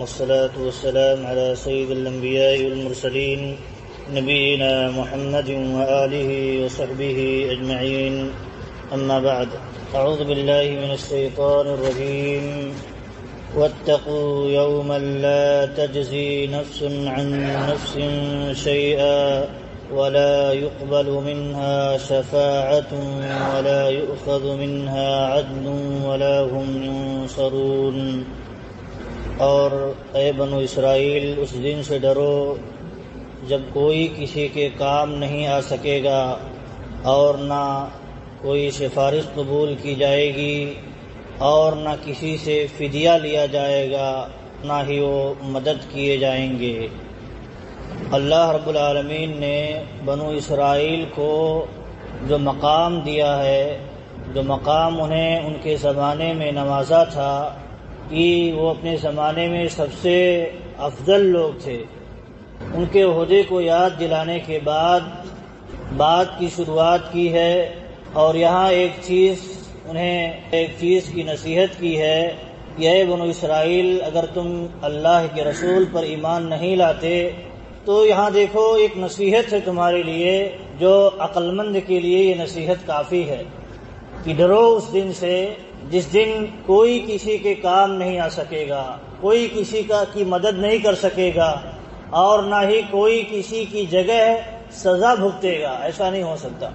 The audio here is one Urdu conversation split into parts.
والصلاة والسلام على سيد الأنبياء والمرسلين نبينا محمد وآله وصحبه أجمعين، أما بعد. أعوذ بالله من الشيطان الرجيم. واتقوا يوما لا تجزي نفس عن نفس شيئا ولا يقبل منها شفاعة ولا يؤخذ منها عدل ولا هم ينصرون. اور اے بنو اسرائیل، اس دن سے ڈرو جب کوئی کسی کے کام نہیں آ سکے گا اور نہ کوئی سفارش قبول کی جائے گی اور نہ کسی سے فدیہ لیا جائے گا، نہ ہی وہ مدد کیے جائیں گے۔ اللہ رب العالمین نے بنو اسرائیل کو جو مقام دیا ہے، جو مقام انہیں ان کے زمانے میں نوازا تھا کہ وہ اپنے زمانے میں سب سے افضل لوگ تھے، ان کے عہدے کو یاد دلانے کے بعد بات کی شروعات کی ہے، اور یہاں ایک چیز کی نصیحت کی ہے کہ اے بنو اسرائیل، اگر تم اللہ کے رسول پر ایمان نہیں لاتے تو یہاں دیکھو ایک نصیحت ہے تمہارے لیے، جو عقل مند کے لیے یہ نصیحت کافی ہے کہ ڈرو اس دن سے جس دن کوئی کسی کے کام نہیں آ سکے گا، کوئی کسی کی مدد نہیں کر سکے گا، اور نہ ہی کوئی کسی کی جگہ سزا بھگتے گا، ایسا نہیں ہو سکتا،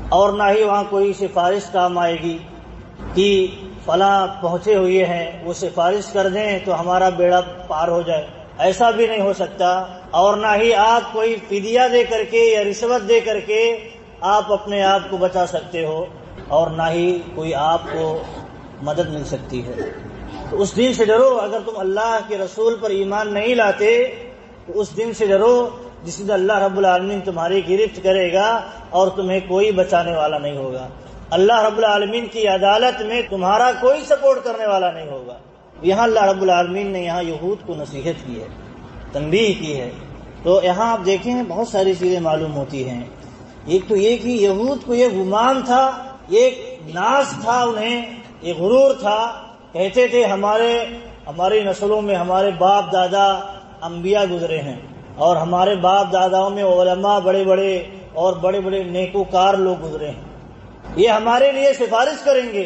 اور نہ ہی وہاں کوئی سفارش کام آئے گی کہ فلاں پہنچے ہوئے ہیں، وہ سفارش کر دیں تو ہمارا بیڑا پار ہو جائے، ایسا بھی نہیں ہو سکتا، اور نہ ہی آپ کوئی فدیہ دے کر کے یا رشوت دے کر کے آپ اپنے آپ کو بچا سکتے ہو، اور نہ ہی کوئی آپ کو مدد مل سکتی ہے۔ تو اس دن سے ڈرو، اگر تم اللہ کے رسول پر ایمان نہیں لاتے تو اس دن سے ڈرو جس دن اللہ رب العالمین تمہاری گرفت کرے گا اور تمہیں کوئی بچانے والا نہیں ہوگا، اللہ رب العالمین کی عدالت میں تمہارا کوئی سپورٹ کرنے والا نہیں ہوگا۔ یہاں اللہ رب العالمین نے یہاں یہود کو نصیحت کی ہے، تنبیہ کی ہے۔ تو یہاں آپ دیکھیں بہت ساری چیزیں معلوم ہوتی ہیں۔ ایک تو یہ کہ یہود کو یہ گمان تھا، یہ ناز تھا، انہیں یہ غرور تھا، کہتے تھے ہماری نسلوں میں ہمارے باپ دادا انبیاء گزرے ہیں، اور ہمارے باپ داداؤں میں علماء بڑے بڑے نیکوکار لوگ گزرے ہیں، یہ ہمارے لیے سفارش کریں گے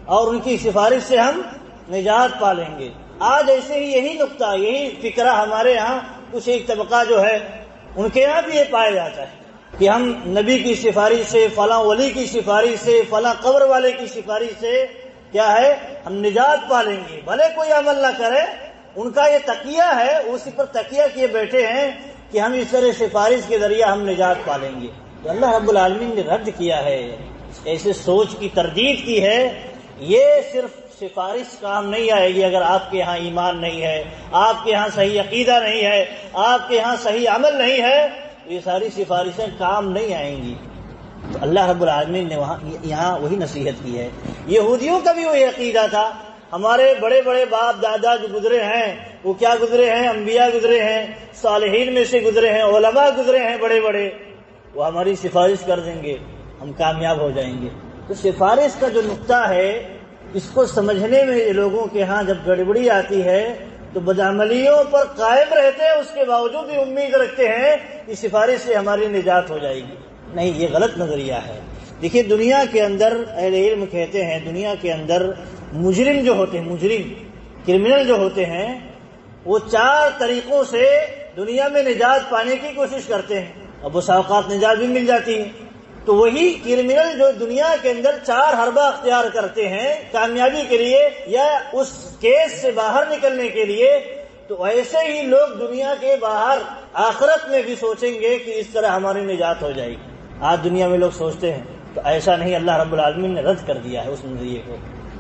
اور ان کی سفارش سے ہم نجات پالیں گے۔ آج ایسے ہی یہی نقطہ، یہی فکرہ ہمارے یہاں کچھ ایک طبقہ جو ہے ان کے یہاں بھی یہ پایا جاتا ہے کہ ہم نبی کی سفارش سے، فلاں ولی کی سفارش سے، فلاں قبر والے کی سفارش سے کیا ہے ہم نجات پالیں گے، بھلے کوئی عمل نہ کرے، ان کا یہ تقیہ ہے، اسی پر تقیہ کیے بیٹھے ہیں کہ ہم اس طرح سفارش کے ذریعہ ہم نجات پالیں گے۔ تو اللہ رب العالمین نے رد کیا ہے، ایسے سوچ کی تردید کی ہے، یہ صرف سفارش کام نہیں آئے گی اگر آپ کے ہاں ایمان نہیں ہے، آپ کے ہاں صحیح عقیدہ نہیں ہے، آپ کے ہاں صحیح عمل نہیں ہے، یہ ساری سفارشیں کام نہیں آئیں گی۔ تو اللہ رب العالمین نے یہاں وہی نصیحت کی ہے۔ یہودیوں کا بھی وہی عقیدہ تھا، ہمارے بڑے بڑے باپ دادا جو گزرے ہیں وہ کیا گزرے ہیں؟ انبیاء گزرے ہیں، صالحین میں سے گزرے ہیں، علماء گزرے ہیں بڑے بڑے، وہ ہماری سفارش کر دیں گے، ہم کامیاب ہو جائیں گے۔ تو سفارش کا جو نقطہ ہے، اس کو سمجھنے میں لوگوں کے ہاں جب گڑبڑی آتی ہے تو بدعملیوں پر قائم رہتے ہیں، اس کے باوجود بھی امید رکھتے ہیں کہ سفارش سے ہماری نجات ہو جائے گی۔ نہیں، یہ غلط نظریہ ہے۔ دیکھیے دنیا کے اندر اہل علم کہتے ہیں، دنیا کے اندر مجرم جو ہوتے ہیں، کرمنل جو ہوتے ہیں، وہ 4 طریقوں سے دنیا میں نجات پانے کی کوشش کرتے ہیں، اب وہ اوقات نجات بھی مل جاتی ہے۔ تو وہی کرمنل جو دنیا کے اندر 4 حربہ اختیار کرتے ہیں کامیابی کے لیے یا اس کیس سے باہر نکلنے کے لیے، تو ایسے ہی لوگ دنیا کے باہر آخرت میں بھی سوچیں گے کہ اس طرح ہماری نجات ہو جائے گی۔ آج دنیا میں لوگ سوچتے ہیں، تو ایسا نہیں، اللہ رب العالمین نے رد کر دیا ہے اس نظریے کو۔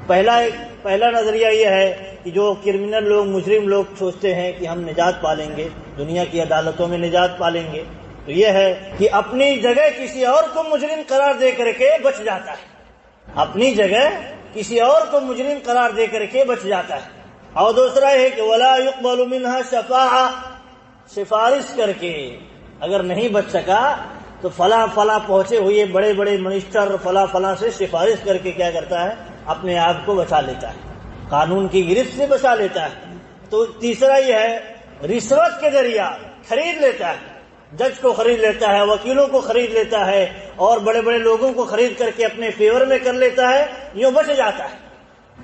پہلا نظریہ یہ ہے کہ جو کرمنل لوگ، مجرم لوگ سوچتے ہیں کہ ہم نجات پالیں گے، دنیا کی عدالتوں میں نجات پالیں گے، تو یہ ہے کہ اپنی جگہ کسی اور کو مجرم قرار دے کر کے بچ جاتا ہے، اپنی جگہ کسی اور کو مجرم قرار دے کر کے بچ جاتا ہے۔ اور دوسرا ہے کہ ولا يقبل منها شفاعہ، سفارش کر کے اگر نہیں بچ سکا تو فلاں پہنچے ہوئے بڑے بڑے منسٹر فلاں سے سفارش کر کے کیا کرتا ہے؟ اپنے آپ کو بچا لیتا ہے، قانون کی گرفت سے بچا لیتا ہے۔ تو تیسرا یہ ہے رشوت کے ذریعہ خرید لیتا ہے، جج کو خرید لیتا ہے، وکیلوں کو خرید لیتا ہے اور بڑے بڑے لوگوں کو خرید کر کے اپنے فیور میں کر لیتا ہے، یوں بچ جاتا ہے۔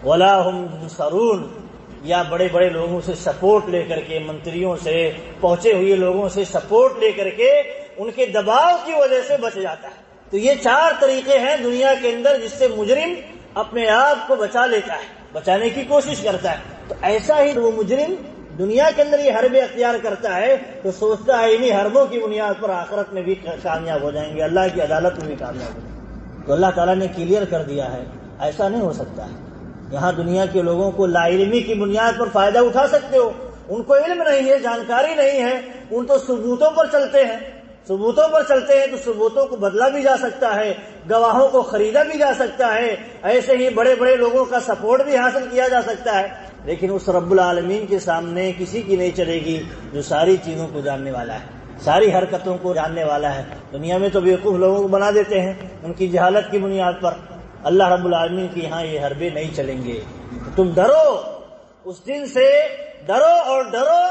وَلَا هُمْ يُنصَرُونَ، یا بڑے بڑے لوگوں سے سپورٹ لے کر کے، منتریوں سے، پہنچے ہوئے لوگوں سے سپورٹ لے کر کے ان کے دباؤ کی وجہ سے بچ جاتا ہے۔ تو یہ 4 طریقے ہیں دنیا کے اندر جس سے مجرم اپنے آپ کو بچا لیتا ہے، بچانے کی کوشش کرتا ہے۔ تو ایسا ہی وہ مجرم دنیا کے اندر یہ حربیں اختیار کرتا ہے تو سوچتا ہے انہی حربوں کی بنیاد پر آخرت میں بھی کامیاب ہو جائیں گے، اللہ کی عدالت میں بھی کامیاب ہو جائیں گے۔ تو اللہ تعالیٰ نے کلیئر کر دیا ہے ایسا نہیں ہو سکتا ہے۔ یہاں دنیا کے لوگوں کو لا علمی کی بنیاد پر فائدہ اٹھا سکتے ہو، ان کو علم نہیں ہے، جانکاری نہیں ہے، ان تو ثبوتوں پر چلتے ہیں، ثبوتوں پر چلتے ہیں تو ثبوتوں کو بدلا بھی جا سکتا ہے، گواہوں کو خریدا بھی جا سکتا ہے، ایسے ہی بڑے بڑے لوگوں کا سپورٹ بھی حاصل کیا جا سکتا ہے، لیکن اس رب العالمین کے سامنے کسی کی نہیں چلے گی جو ساری چیزوں کو جاننے والا ہے، ساری حرکتوں کو جاننے والا ہے۔ دنیا میں تو بیوقوف لوگوں کو بنا دیتے ہیں ان کی جہالت کی بنیاد پر، اللہ رب العالمین کی یہاں یہ حربے نہیں چلیں گے۔ تم ڈرو اس دن سے، ڈرو اور ڈرو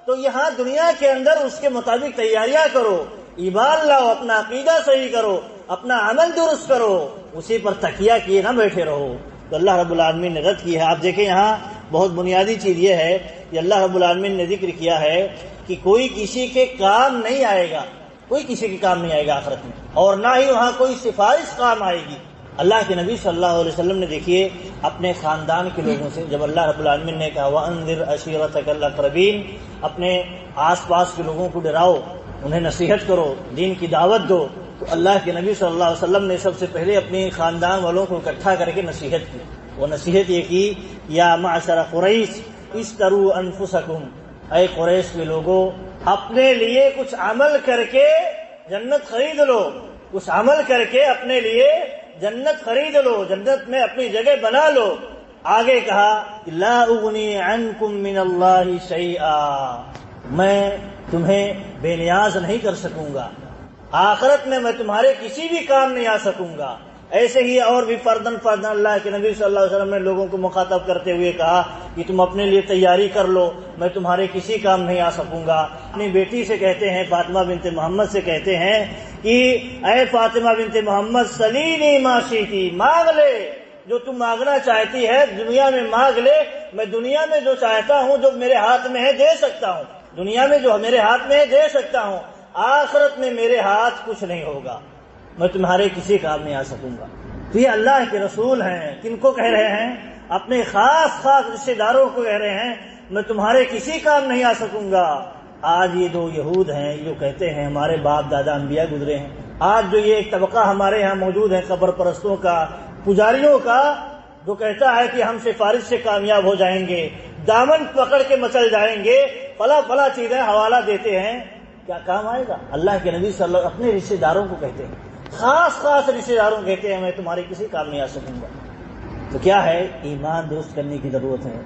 تو یہاں دنیا کے اندر اس کے مطابق تیاریاں کرو، ایمان لاؤ، اپنا عقیدہ صحیح کرو، اپنا عمل درست کرو، اسی پر تکیہ کیے نہ بیٹھے رہو۔ تو اللہ رب العالمین نے رد کی ہے۔ آپ دیکھیں یہاں بہت بنیادی چیز یہ ہے کہ اللہ رب العالمین نے ذکر کیا ہے کہ کوئی کسی کے کام نہیں آئے گا، کوئی کسی کے کام نہیں آئے گا آخرت میں، اور نہ ہی وہاں کوئی سفارش کام آئے گی۔ اللہ کے نبی صلی اللہ علیہ وسلم نے دیکھیے اپنے خاندان کے لوگوں سے جب اللہ رب العالمین نے کہا وَأَنذِرْ عَشِيرَتَكَ الْأَقْرَبِينَ، اپنے آس پاس کے لوگوں کو ڈراؤ، انہیں نصیحت کرو، دین کی دعوت دو، تو اللہ کے نبی صلی اللہ علیہ وسلم نے سب سے پہلے اپنے خاندان والوں کو اکٹھا کر کے نصیحت کی۔ وہ نصیحت یہ کی یا معشر قریش اشتروا انفسکم، اے قریش کے لوگوں اپنے لیے کچھ عمل کر کے جنت خرید لو، کچھ عمل کر کے اپنے لیے جنت خرید لو، جنت میں اپنی جگہ بنا لو۔ آگے کہا لا اغنی عنکم من اللہ شیئا، میں تمہیں بے نیاز نہیں کر سکوں گا، آخرت میں میں تمہارے کسی بھی کام نہیں آ سکوں گا۔ ایسے ہی اور بھی فردن اللہ کے نبی صلی اللہ علیہ وسلم نے لوگوں کو مخاطب کرتے ہوئے کہا کہ تم اپنے لیے تیاری کر لو، میں تمہارے کسی کام نہیں آ سکوں گا۔ اپنی بیٹی سے کہتے ہیں، فاطمہ بنت محمد سے کہتے ہیں کہ اے فاطمہ بنت محمد سلینی ما شئتی، مانگ لے جو تم مانگنا چاہتی ہے، دنیا میں مانگ لے، میں دنیا میں جو چاہتا ہوں، جو میرے ہاتھ میں ہے دے سکتا ہوں، دنیا میں جو میرے ہاتھ میں ہے دے سکتا ہوں، آخرت میں میرے ہاتھ کچھ نہیں ہوگا، میں تمہارے کسی کام نہیں آ سکوں گا۔ تو یہ اللہ کے رسول ہیں، کن کو کہہ رہے ہیں؟ اپنے خاص رشتے داروں کو کہہ رہے ہیں میں تمہارے کسی کام نہیں آ سکوں گا۔ آج یہ دو یہود ہیں جو کہتے ہیں ہمارے باپ دادا انبیاء گزرے ہیں، آج جو یہ ایک طبقہ ہمارے ہاں موجود ہے قبر پرستوں کا، پجاریوں کا، جو کہتا ہے کہ ہم سفارش سے کامیاب ہو جائیں گے، دامن پکڑ کے مچل جائیں گے، فلا چیزیں حوالہ دیتے ہیں، کیا کام آئے گا؟ اللہ کے نبی صلی اللہ علیہ وسلم اپنے رشتے داروں کو کہتے ہیں، خاص رشتے داروں کہتے ہیں میں تمہارے کسی کام نہیں آ سکوں گا۔ تو کیا ہے؟ ایمان درست کرنے کی ضرورت ہے،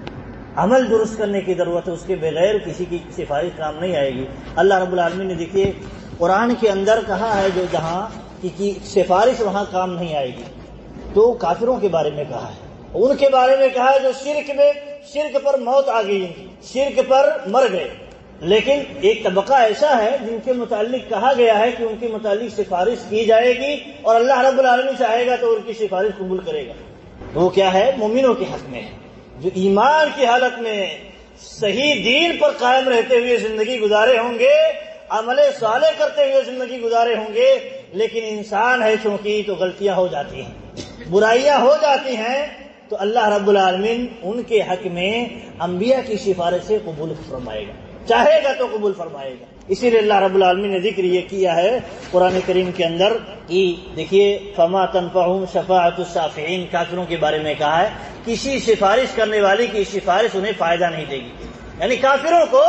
عمل درست کرنے کی ضرورت ہے، اس کے بغیر کسی کی سفارش کام نہیں آئے گی۔ اللہ رب العالمین نے دیکھیے قرآن کے اندر کہا ہے جو جہاں کی سفارش وہاں کام نہیں آئے گی، تو کافروں کے بارے میں کہا ہے، ان کے بارے میں کہا ہے جو شرک پر موت آ گئی، شرک پر مر گئے۔ لیکن ایک طبقہ ایسا ہے جن کے متعلق کہا گیا ہے کہ ان کے متعلق سفارش کی جائے گی اور اللہ رب العالمین چاہے گا تو ان کی سفارش قبول کرے گا۔ وہ کیا ہے؟ مومنوں کے حق میں ہے، جو ایمان کی حالت میں صحیح دین پر قائم رہتے ہوئے زندگی گزارے ہوں گے، عمل صالح کرتے ہوئے زندگی گزارے ہوں گے، لیکن انسان ہے چونکہ تو غلطیاں ہو جاتی ہیں، برائیاں ہو جاتی ہیں، تو اللہ رب العالمین ان کے حق میں انبیاء کی سفارش سے قبول فرمائے گا، چاہے گا تو قبول فرمائے گا۔ اسی لیے اللہ رب العالمین نے ذکر یہ کیا ہے قرآن کریم کے اندر کہ دیکھیے فما تنفعهم شفاعت الشافعین، کافروں کے بارے میں کہا ہے کسی سفارش کرنے والی کی سفارش انہیں فائدہ نہیں دے گی، یعنی کافروں کو،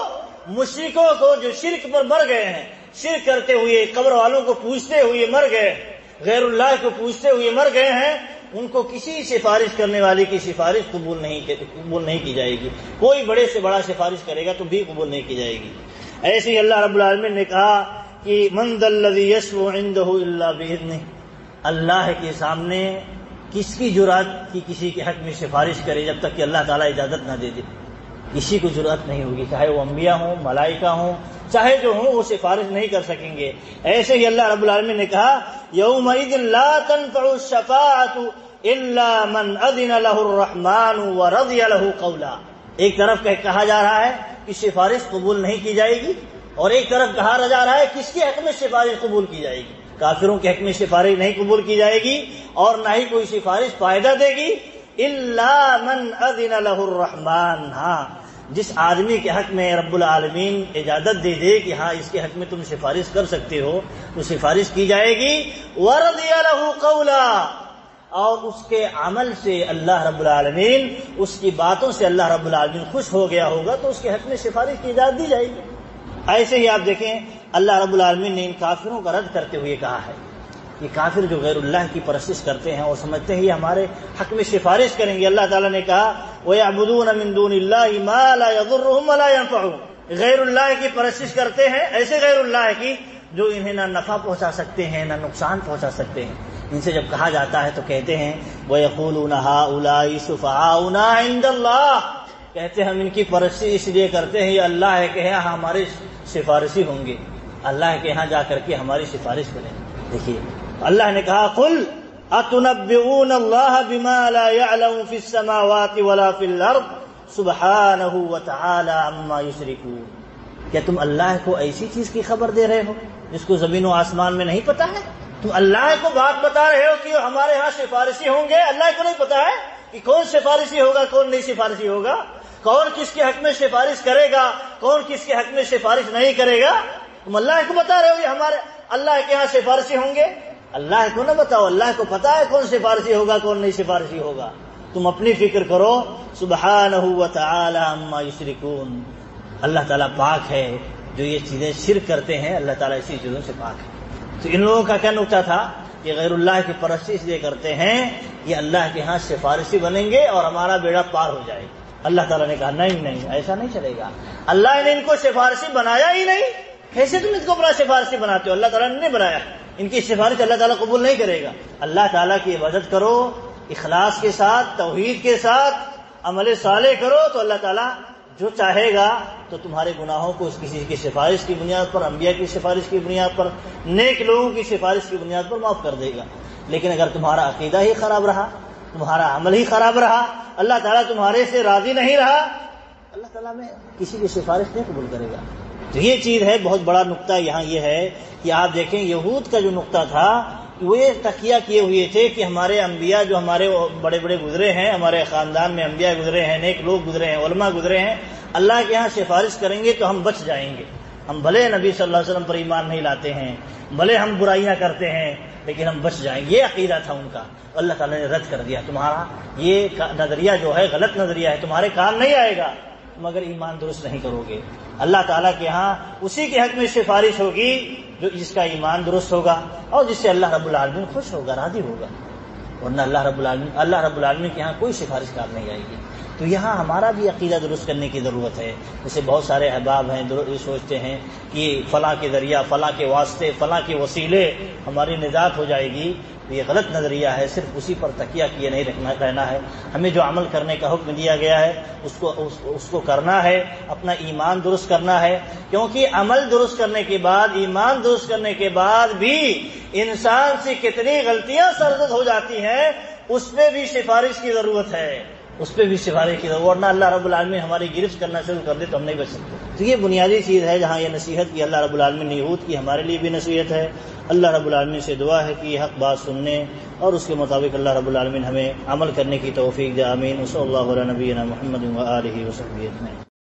مشرکوں کو جو شرک پر مر گئے ہیں، شرک کرتے ہوئے، قبر والوں کو پوجتے ہوئے مر گئے، غیر اللہ کو پوجتے ہوئے مر گئے ہیں، ان کو کسی سفارش کرنے والی کی سفارش قبول نہیں کی جائے گی، کوئی بڑے سے بڑا سفارش کرے گا تو بھی قبول نہیں کی جائے گی۔ ایسے ہی اللہ رب العالمین نے کہا کہ من ذا الذی یشفع عنده الا باذنہ، اللہ کے سامنے کس کی جرأت کہ کسی کے حق میں سفارش کرے جب تک کہ اللہ تعالیٰ اجازت نہ دے دے۔ کسی کو جرأت نہیں ہوگی، چاہے وہ انبیاء ہوں، ملائکہ ہوں، چاہے جو ہوں، وہ سفارش نہیں کر سکیں گے۔ ایسے ہی اللہ رب العالمین نے کہا یومئذ لا تنفع الشفاعۃ الا من اذن له الرحمن ورضی له قولا۔ ایک طرف کہا جا رہا ہے کہ سفارش قبول نہیں کی جائے گی، اور ایک طرف کہا جا رہا ہے کس کے حق میں سفارش قبول کی جائے گی؟ کافروں کے حق میں سفارش نہیں قبول کی جائے گی، اور نہ ہی کوئی سفارش فائدہ دے گی الا من اذن له الرحمن، ہاں جس آدمی کے حق میں رب العالمین اجازت دے دے کہ ہاں اس کے حق میں تم سفارش کر سکتے ہو، تو سفارش کی جائے گی۔ ورضی له قولا، اور اس کے عمل سے اللہ رب العالمین، اس کی باتوں سے اللہ رب العالمین خوش ہو گیا ہوگا، تو اس کے حق میں سفارش کی اجازت دی جائے گی۔ ایسے ہی آپ دیکھیں اللہ رب العالمین نے ان کافروں کا رد کرتے ہوئے کہا ہے کہ کافر جو غیر اللہ کی پرستش کرتے ہیں اور سمجھتے ہیں یہ ہمارے حق میں سفارش کریں گے، اللہ تعالیٰ نے کہا وَيَعْبُدُونَ مِن دُونِ اللَّهِ مَا لَا يَضُرُّهُمْ وَلَا يَنفَعُهُمْ، غیر اللہ کی پرستش کرتے ہیں، ایسے غیر اللہ کی جو انہیں نہ نفع پہنچا سکتے ہیں نہ نقصان پہنچا سکتے ہیں۔ ان سے جب کہا جاتا ہے تو کہتے ہیں وَيَقُولُونَ هَؤُلَاءِ شُفَعَاؤُنَا عِندَ اللَّهِ، کہتے ہیں ہم ان کی پرستش اس لیے کرتے ہیں یہ اللہ ہے کہ ہمارے سفارشی ہوں گے، اللہ کے ہاں جا کر کے ہماری سفارش کریں۔ دیکھیے اللہ نے کہا قل اتنبئون اللہ بما لا يعلم في السماوات ولا في الارض سبحانہ وتعالی عما یشرکون، کیا تم اللہ کو ایسی چیز کی خبر دے رہے ہو جس کو زمین و آسمان میں نہیں پتا ہے؟ تم اللہ کو بات بتا رہے ہو کہ ہمارے ہاں سفارشی ہوں گے، اللہ کو نہیں پتا ہے کہ کون سفارشی ہوگا کون نہیں سفارشی ہوگا، کون کس کے حق میں سفارش کرے گا کون کس کے حق میں سفارش نہیں کرے گا؟ تم اللہ کو بتا رہے ہو کہ ہمارے اللہ کے ہاں سفارشی ہوں گے، اللہ کو نہ بتاؤ، اللہ کو پتا ہے کون سفارشی ہوگا کون نہیں سفارشی ہوگا، تم اپنی فکر کرو۔ سبحانہ وتعالی عما یشرکون، اللہ تعالیٰ پاک ہے جو یہ چیزیں شرک کرتے ہیں، اللہ تعالیٰ اسی چیزوں سے پاک ہے۔ تو ان لوگوں کا کیا نکتہ تھا کہ غیر اللہ کی پرستش اس لیے کرتے ہیں یہ اللہ کے ہاں سفارشی بنیں گے اور ہمارا بیڑا پار ہو جائے گا۔ اللہ تعالیٰ نے کہا نہیں ایسا نہیں چلے گا، اللہ نے ان کو سفارشی بنایا ہی نہیں، کیسے تم اس کو اپنا سفارشی بناتے ہو؟ اللہ تعالیٰ نے نہیں بنایا، ان کی سفارش اللہ تعالیٰ قبول نہیں کرے گا۔ اللہ تعالیٰ کی عبادت کرو اخلاص کے ساتھ، توحید کے ساتھ، عمل صالح کرو تو اللہ تعالیٰ جو چاہے گا تو تمہارے گناہوں کو کسی کی سفارش کی بنیاد پر، انبیاء کی سفارش کی بنیاد پر، نیک لوگوں کی سفارش کی بنیاد پر معاف کر دے گا۔ لیکن اگر تمہارا عقیدہ ہی خراب رہا، تمہارا عمل ہی خراب رہا، اللہ تعالیٰ تمہارے سے راضی نہیں رہا، اللہ تعالیٰ میں کسی کی سفارش نہیں قبول کرے گا۔ تو یہ چیز ہے، بہت بڑا نقطہ یہاں یہ ہے کہ آپ دیکھیں یہود کا جو نقطہ تھا وہ یہ تکیہ کیے ہوئے تھے کہ ہمارے انبیاء جو ہمارے بڑے بڑے گزرے ہیں، ہمارے خاندان میں انبیاء گزرے ہیں، نیک لوگ گزرے ہیں، علماء گزرے ہیں، اللہ کے ہاں سفارش کریں گے تو ہم بچ جائیں گے۔ ہم بھلے نبی صلی اللہ علیہ وسلم پر ایمان نہیں لاتے ہیں، بھلے ہم برائیاں کرتے ہیں، لیکن ہم بچ جائیں گے، یہ عقیدہ تھا ان کا۔ اللہ تعالیٰ نے رد کر دیا، تمہارا یہ نظریہ جو ہے غلط نظریہ ہے، تمہارے کام نہیں آئے گا مگر ایمان درست نہیں کرو گے۔ اللہ تعالیٰ کے ہاں اسی کے حق میں سفارش ہوگی جو جس کا ایمان درست ہوگا اور جس سے اللہ رب العالمین خوش ہوگا، راضی ہوگا، ورنہ اللہ رب العالمین کے ہاں کوئی سفارش کار نہیں آئے گی۔ تو یہاں ہمارا بھی عقیدہ درست کرنے کی ضرورت ہے۔ جیسے بہت سارے احباب ہیں یہ سوچتے ہیں کہ فلاں کے ذریعہ، فلاں کے واسطے، فلاں کے وسیلے ہماری نجات ہو جائے گی، یہ غلط نظریہ ہے۔ صرف اسی پر تکیہ کیے نہیں رہنا ہے، ہمیں جو عمل کرنے کا حکم دیا گیا ہے اس کو کرنا ہے، اپنا ایمان درست کرنا ہے، کیونکہ عمل درست کرنے کے بعد، ایمان درست کرنے کے بعد بھی انسان سے کتنی غلطیاں سرزد ہو جاتی ہیں، اس پہ بھی سفارش کی ضرورت ہے، اس پہ بھی سفارش کی ضرورت، ورنہ اللہ رب العالمین ہماری گرفت کرنا شروع کر دے تو ہم نہیں بچ سکتے۔ تو یہ بنیادی چیز ہے جہاں یہ نصیحت کی اللہ رب العالمین نے یہود کی، ہمارے لیے بھی نصیحت ہے۔ اللہ رب العالمین سے دعا ہے کہ یہ حق بات سننے اور اس کے مطابق اللہ رب العالمین ہمیں عمل کرنے کی توفیق دے، آمین۔ صلی اللہ علیہ نبینا محمد و آلہ و صحبہ اجمعین۔